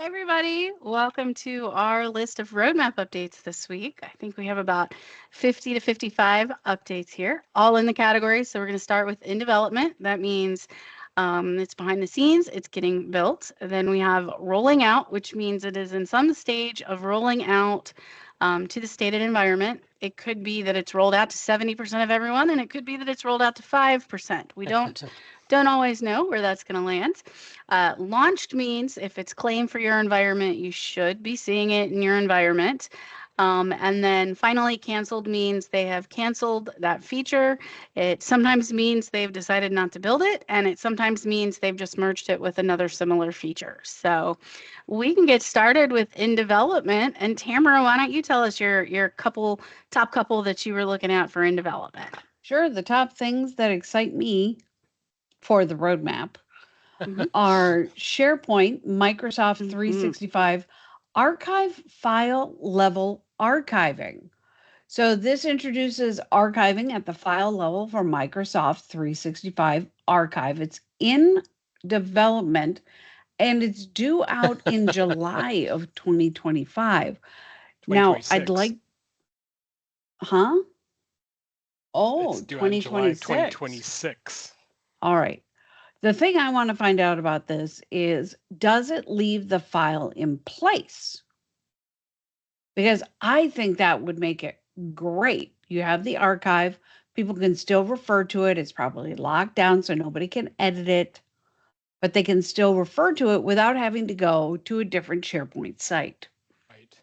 Everybody, welcome to our list of roadmap updates this week. I think we have about 50 to 55 updates here, all in the categories. So we're going to start with in development. That means it's behind the scenes, it's getting built. Then we have rolling out, which means it is in some stage of rolling out to the stated environment. It could be that it's rolled out to 70% of everyone, and it could be that it's rolled out to 5%. We don't always know where that's going to land. Launched means if it's claimed for your environment, you should be seeing it in your environment. And then finally, canceled means they have canceled that feature. It sometimes means they've decided not to build it, and it sometimes means they've just merged it with another similar feature. So we can get started with in development. And Tamara, why don't you tell us your top couple that you were looking at for in development? Sure. The top things that excite me for the roadmap Mhm. are SharePoint, Microsoft Mhm. 365 archive file level archiving. So this introduces archiving at the file level for Microsoft 365 Archive. It's in development and it's due out in July of 2025. Now, I'd 2026. like, huh? It's Oh, due out in July 2026. 2026. All right. The thing I want to find out about this is, does it leave the file in place? Because I think that would make it great. You have the archive, people can still refer to it. It's probably locked down so nobody can edit it, but they can still refer to it without having to go to a different SharePoint site. Right.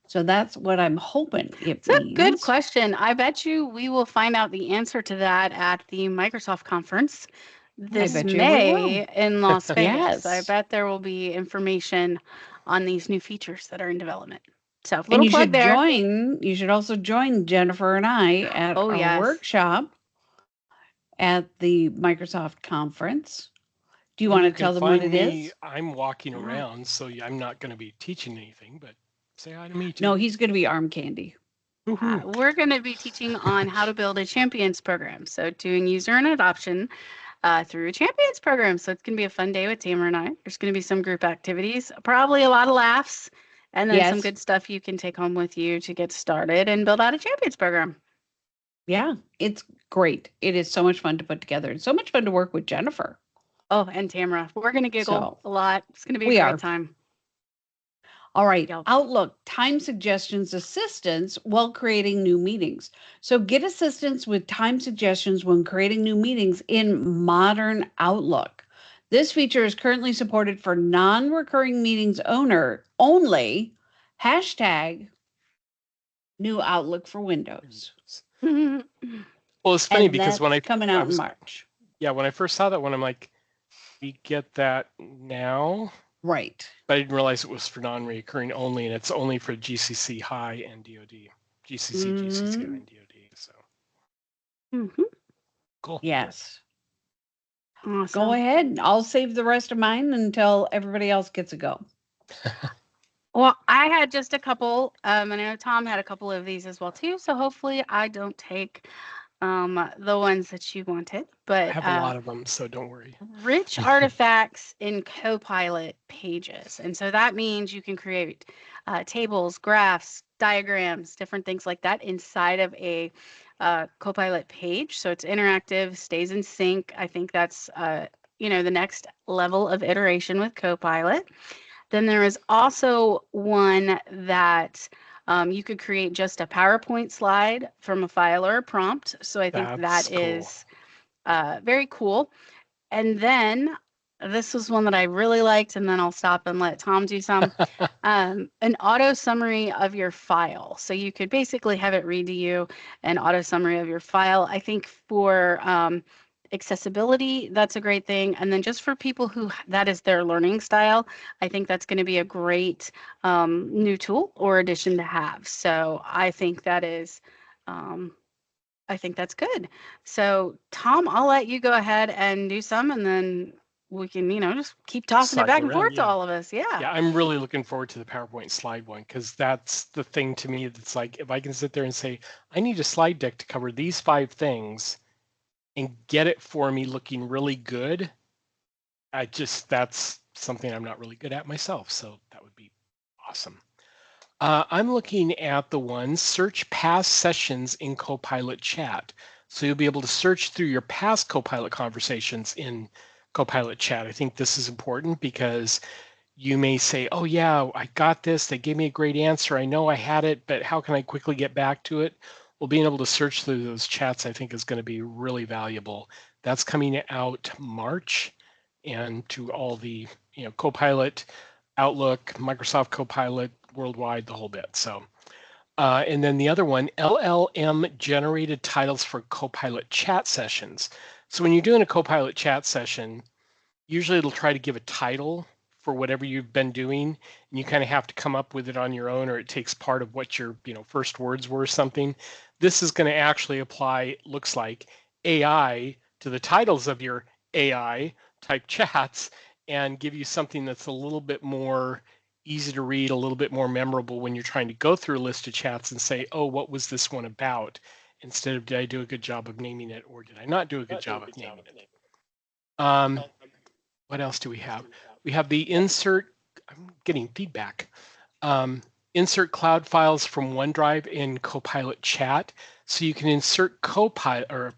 So that's what I'm hoping it It's a good means. question. I bet you we will find out the answer to that at the Microsoft conference I this bet you we will. May in Las Vegas. I Yes. bet there will be information on these new features that are in development. So, And little plug there. you should also join Jennifer and I at Oh, our yes. workshop at the Microsoft conference. Do you And want to you can tell them what find it me. is? I'm walking Yeah. around, so I'm not going to be teaching anything, but say hi to me No, too. he's going to be arm candy. Woohoo. We're going to be teaching on how to build a champions program. So, doing user and adoption through a champions program. So, it's going to be a fun day with Tamara and I. There's going to be some group activities, probably a lot of laughs, and then some Yes. good stuff you can take home with you to get started and build out a champions program. Yeah, it's great. It is so much fun to put together. It's so much fun to work with Jennifer. Oh, and Tamara, we're going to giggle So a lot. It's going to be a we great are. time. All right. Yep. Outlook time suggestions assistance while creating new meetings. So get assistance with time suggestions when creating new meetings in modern Outlook. This feature is currently supported for non recurring meetings owner only. Hashtag new Outlook for Windows. Well, it's funny And because when that's I coming I out in was March. when I first saw that one, I'm like, we get that now, Right. but I didn't realize it was for non-recurring only, and it's only for GCC High and DoD, GCC High Mm, and DoD. So Mhm. cool. yes. Go Awesome. ahead. I'll save the rest of mine until everybody else gets a go. Well, I had just a couple, and I know Tom had a couple of these as well too. So hopefully I don't take the ones that you wanted. I But have a lot of them, so don't worry. rich artifacts in Copilot pages, and so that means you can create tables, graphs, diagrams, different things like that inside of a Copilot page. So it's interactive, stays in sync. I think that's the next level of iteration with Copilot. Then there is also one that you could create just a PowerPoint slide from a file or a prompt. So I think That's that cool. is very cool. And then this was one that I really liked, and then I'll stop and let Tom do some. An auto summary of your file. So you could basically have it read to you an auto summary of your file. I think for accessibility, that's a great thing. And then just for people who that is their learning style, I think that's going to be a great new tool or addition to have. So I think that's good. So, Tom, I'll let you go ahead and do some, and then we can, just keep tossing it back Cycle and around, forth to yeah. all of us. Yeah. Yeah, I'm really looking forward to the PowerPoint slide one because that's the thing to me that's like if I can sit there and say, I need a slide deck to cover these 5 things and get it for me looking really good. That's something I'm not really good at myself, so that would be awesome. I'm looking at the one search past sessions in Copilot chat. So you'll be able to search through your past Copilot conversations in Copilot chat. I think this is important because you may say, oh yeah, I got this. They gave me a great answer. I know I had it, but how can I quickly get back to it? Well, being able to search through those chats, I think is going to be really valuable. That's coming out March, and to all the, Copilot, Outlook, Microsoft Copilot, worldwide, the whole bit. So, and then the other one, LLM generated titles for Copilot chat sessions. So when you're doing a Copilot chat session, usually it'll try to give a title for whatever you've been doing, and you kind of have to come up with it on your own, or it takes part of what your first words were or something. This is going to actually apply, looks like, AI to the titles of your AI type chats and give you something that's a little bit more easy to read, a little bit more memorable when you're trying to go through a list of chats and say, oh, what was this one about? Instead of, did I do a good job of naming it, or did I not do a good job of naming it? What else do we have? We have the insert, I'm getting feedback. Insert cloud files from OneDrive in Copilot chat. So you can insert Copilot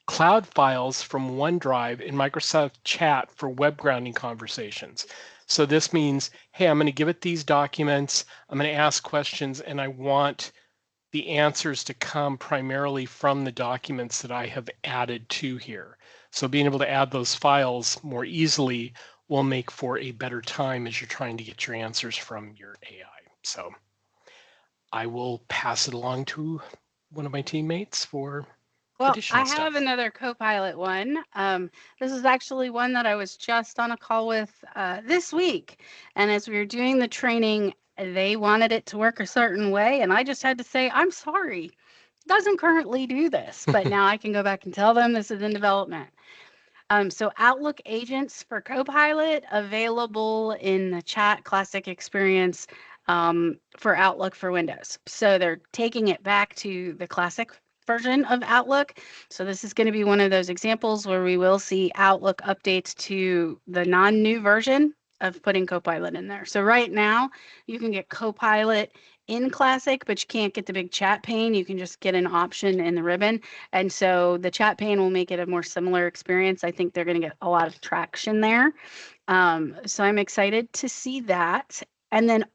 cloud files from OneDrive in Microsoft chat for web grounding conversations. So this means, hey, I'm going to give it these documents, I'm going to ask questions, and I want the answers to come primarily from the documents that I have added to here. So being able to add those files more easily will make for a better time as you're trying to get your answers from your AI. So I will pass it along to one of my teammates for additional I stuff. have another Copilot one. This is actually one that I was just on a call with this week. And as we were doing the training, they wanted it to work a certain way. And I just had to say, I'm sorry, it doesn't currently do this. But now I can go back and tell them this is in development. So Outlook agents for Copilot available in the chat classic experience for Outlook for Windows. So they're taking it back to the classic version of Outlook. So this is going to be one of those examples where we will see Outlook updates to the non-new version of putting Copilot in there. So right now you can get Copilot in Classic, but you can't get the big chat pane. You can just get an option in the ribbon. And so the chat pane will make it a more similar experience. I think they're going to get a lot of traction there. So I'm excited to see that. And then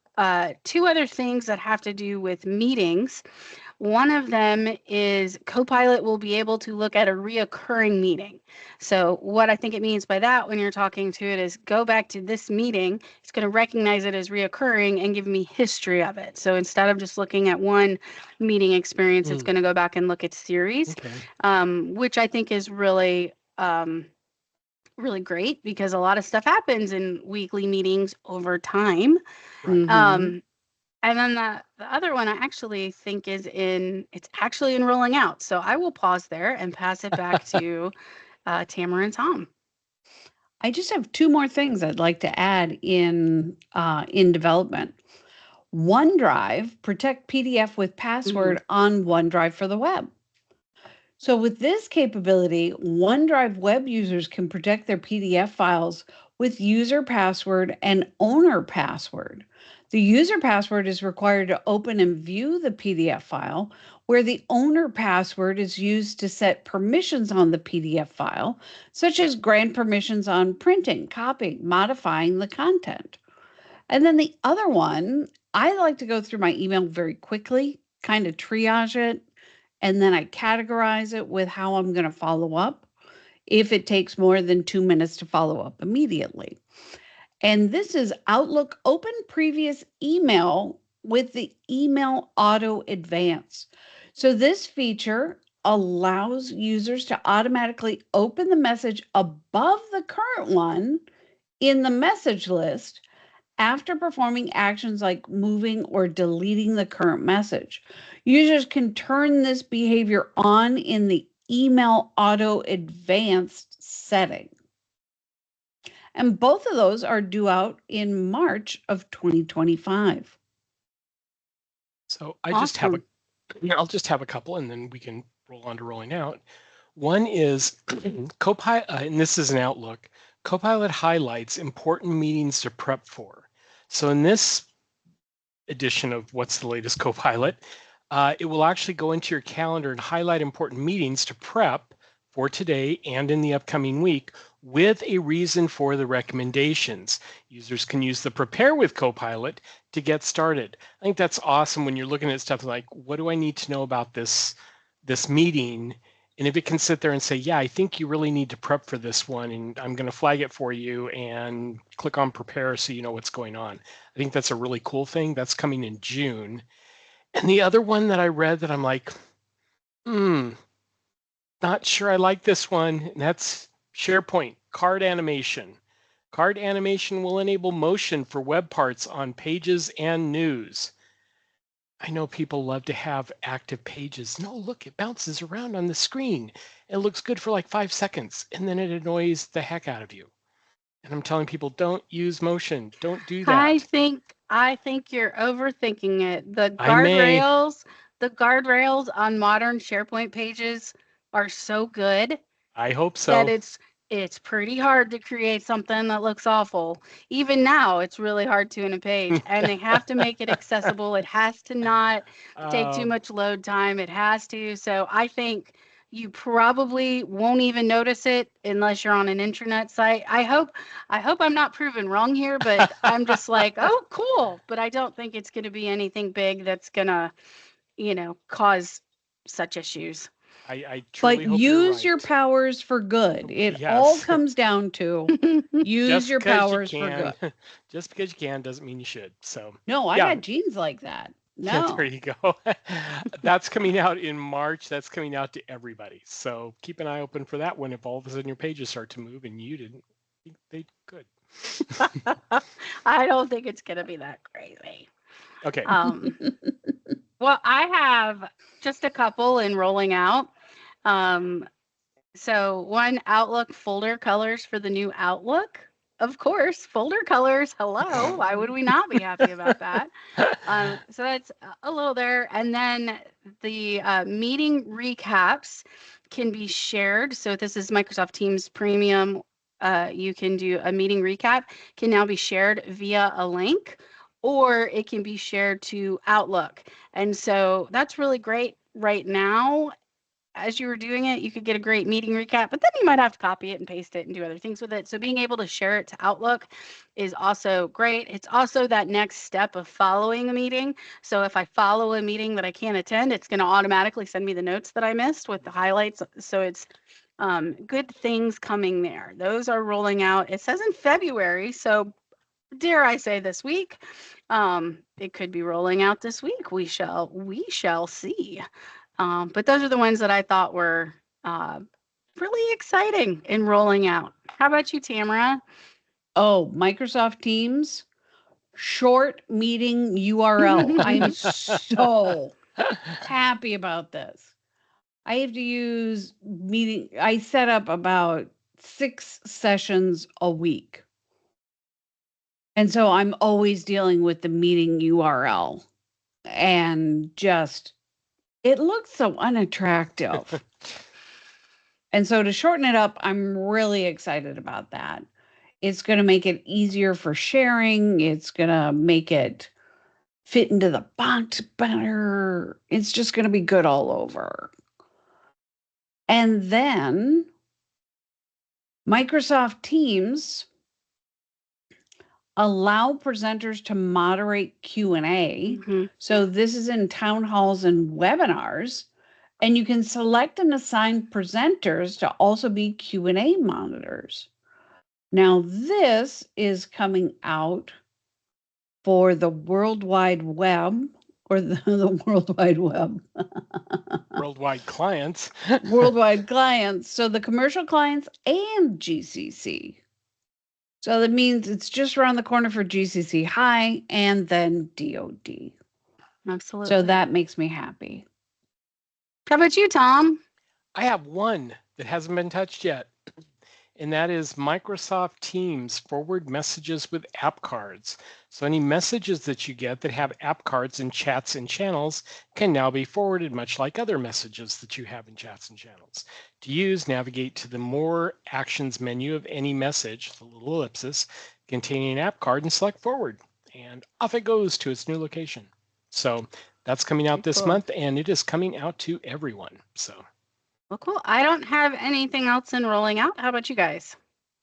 two other things that have to do with meetings. One of them is Copilot will be able to look at a reoccurring meeting. So what I think it means by that when you're talking to it is go back to this meeting. It's going to recognize it as reoccurring and give me history of it. So instead of just looking at one meeting experience, it's going to go back and look at series, which I think is really really great because a lot of stuff happens in weekly meetings over time. Mhm. And then the other one I actually think it's actually in rolling out. So I will pause there and pass it back to Tamara and Tom. I just have two more things I'd like to add in development. OneDrive, protect PDF with password on OneDrive for the web. So with this capability, OneDrive web users can protect their PDF files with user password and owner password. The user password is required to open and view the PDF file, where the owner password is used to set permissions on the PDF file, such as grant permissions on printing, copying, modifying the content. And then the other one, I like to go through my email very quickly, kind of triage it, and then I categorize it with how I'm going to follow up if it takes more than 2 minutes to follow up immediately. And this is Outlook Open Previous Email with the Email Auto Advance. So this feature allows users to automatically open the message above the current one in the message list after performing actions like moving or deleting the current message. Users can turn this behavior on in the Email Auto Advanced setting. And both of those are due out in March of 2025. So I'll just have a couple, and then we can roll on to rolling out. One is Copilot, and this is an Outlook. Copilot highlights important meetings to prep for. So in this edition of What's the Latest Copilot, it will actually go into your calendar and highlight important meetings to prep for today and in the upcoming week with a reason for the recommendations. Users can use the Prepare with Copilot to get started. I think that's awesome when you're looking at stuff like, what do I need to know about this meeting? And if it can sit there and say, yeah, I think you really need to prep for this one, and I'm going to flag it for you and click on prepare so you know what's going on. I think that's a really cool thing. That's coming in June. And the other one that I read that I'm like, not sure I like this one, and that's SharePoint card animation. Card animation will enable motion for web parts on pages and news. I know people love to have active pages. No, look, it bounces around on the screen. It looks good for like 5 seconds, and then it annoys the heck out of you. And I'm telling people, don't use motion. Don't do I that. think you're overthinking it. I may. The guardrails on modern SharePoint pages are so good I hope that so. it's pretty hard to create something that looks awful. Even now, it's really hard to in a page, and they have to make it accessible. It has to not take too much load time. It has to. So I think you probably won't even notice it unless you're on an intranet site. I hope I'm not proven wrong here, but I'm just like, oh, cool. But I don't think it's going to be anything big that's going to, cause such issues. I But truly hope you're use your right. powers for good. It all Yes. comes down to use Just your because you powers for can, good. just because you can doesn't mean you should. So No, I yeah, got genes like that. yeah, there No. you go. That's coming out in March. That's coming out to everybody. So keep an eye open for that one if all of a sudden your pages start to move and you didn't think they could. I don't think it's going to be that crazy. Okay. Well, I have just a couple in rolling out. So one, Outlook folder colors for the new Outlook. Of course, folder colors. Hello. Why would we not be happy about that? So that's a little there. And then the meeting recaps can be shared. So this is Microsoft Teams Premium. You can do a meeting recap, can now be shared via a link, or it can be shared to Outlook. And so that's really great right now. As you were doing it, you could get a great meeting recap, but then you might have to copy it and paste it and do other things with it. So being able to share it to Outlook is also great. It's also that next step of following a meeting. So if I follow a meeting that I can't attend, it's going to automatically send me the notes that I missed with the highlights. So it's good things coming there. Those are rolling out. It says in February, so dare I say this week. It could be rolling out this week. We shall see. But those are the ones that I thought were really exciting in rolling out. How about you, Tamara? Oh, Microsoft Teams, short meeting URL. I am so happy about this. I have to use meeting. I set up about 6 sessions a week. And so I'm always dealing with the meeting URL and just, it looks so unattractive. And so to shorten it up, I'm really excited about that. It's going to make it easier for sharing. It's going to make it fit into the box better. It's just going to be good all over. And then Microsoft Teams allow presenters to moderate Q&A. Mm-hmm. So this is in town halls and webinars, and you can select and assign presenters to also be Q&A monitors. Now this is coming out for the World Wide Web, or the World Wide Web. Worldwide clients. Worldwide clients. So the commercial clients and GCC. So that means it's just around the corner for GCC High and then DOD. Absolutely. So that makes me happy. How about you, Tom? I have one that hasn't been touched yet. and that is Microsoft Teams forward messages with app cards. So any messages that you get that have app cards in chats and channels can now be forwarded, much like other messages that you have in chats and channels. To use, navigate to the More Actions menu of any message, the little ellipsis, containing an app card, and select Forward. And off it goes to its new location. So that's coming out this Cool. month, and it is coming out to everyone. So Well, cool. I don't have anything else in rolling out. How about you guys?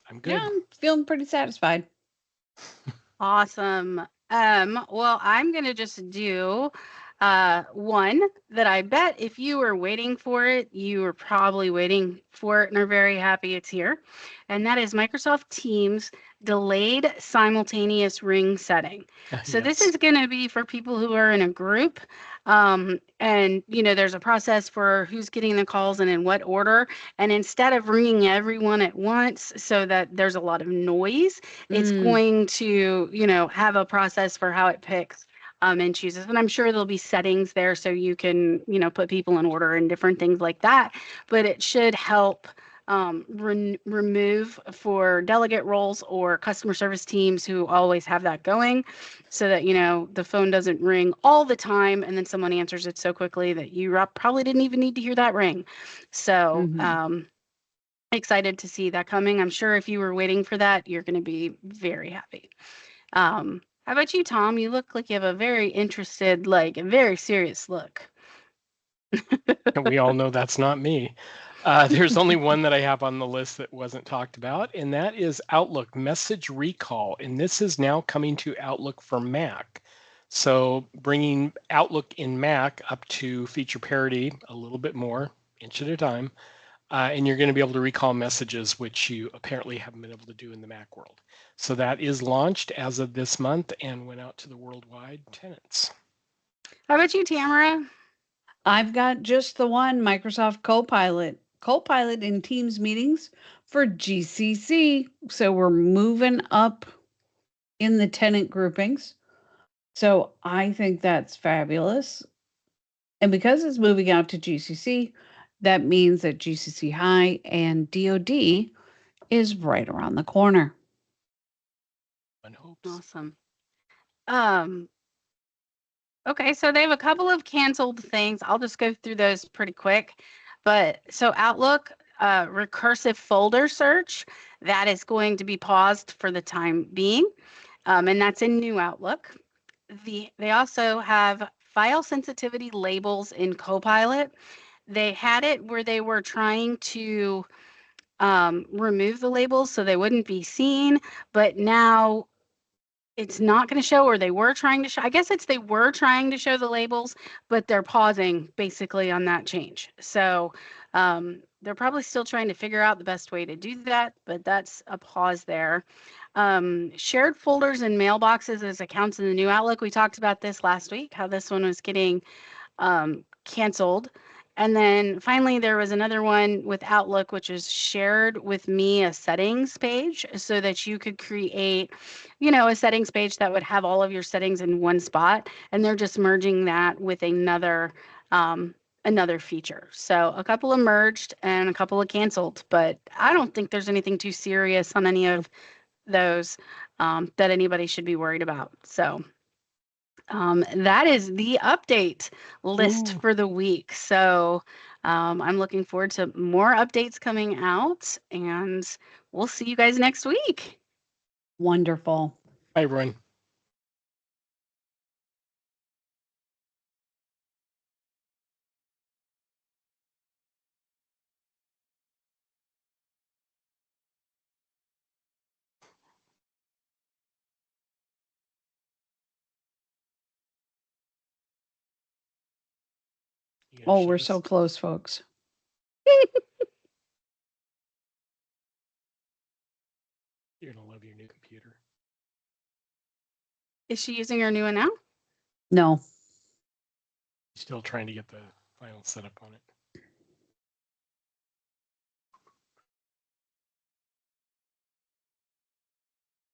I'm good. Yeah, I'm feeling pretty satisfied. Awesome. Well, I'm gonna just do one that I bet if you were waiting for it, you were probably waiting for it and are very happy it's here. And that is Microsoft Teams delayed simultaneous ring setting. So this Yes. is going to be for people who are in a group. And there's a process for who's getting the calls and in what order. And instead of ringing everyone at once so that there's a lot of noise, it's going to, have a process for how it picks and chooses. And I'm sure there'll be settings there so you can, put people in order and different things like that. But it should help remove for delegate roles or customer service teams who always have that going so that, the phone doesn't ring all the time and then someone answers it so quickly that you probably didn't even need to hear that ring. So, excited to see that coming. I'm sure if you were waiting for that, you're going to be very happy. How about you, Tom? You look like you have a very interested, like a very serious look. We all know that's not me. There's only one that I have on the list that wasn't talked about, and that is Outlook Message Recall. And this is now coming to Outlook for Mac. So bringing Outlook in Mac up to feature parity a little bit more, inch at a time. And you're going to be able to recall messages, which you apparently haven't been able to do in the Mac world. So that is launched as of this month and went out to the worldwide tenants. How about you, Tamara? I've got just the one Microsoft Copilot. Copilot in Teams meetings for GCC. So we're moving up in the tenant groupings. So I think that's fabulous. And because it's moving out to GCC, that means that GCC High and DoD is right around the corner. One hopes. Awesome. Okay, so they have a couple of canceled things. I'll just go through those pretty quick. But so Outlook, recursive folder search, that is going to be paused for the time being. And that's in new Outlook. They also have file sensitivity labels in Copilot. They had it where they were trying to remove the labels so they wouldn't be seen, but now it's not going to show, or they were trying to show. I guess they were trying to show the labels, but they're pausing basically on that change. So they're probably still trying to figure out the best way to do that, but that's a pause there. Shared folders and mailboxes as accounts in the new Outlook. We talked about this last week, how this one was getting canceled. And then finally, there was another one with Outlook, which is shared with me a settings page so that you could create, a settings page that would have all of your settings in one spot. And they're just merging that with another feature. So a couple of merged and a couple of canceled, but I don't think there's anything too serious on any of those that anybody should be worried about. So that is the update list Ooh. for the week. So I'm looking forward to more updates coming out, and we'll see you guys next week. Wonderful. Bye, everyone. Oh, we're so close, folks. You're going to love your new computer. Is she using her new one now? No. Still trying to get the final setup on it.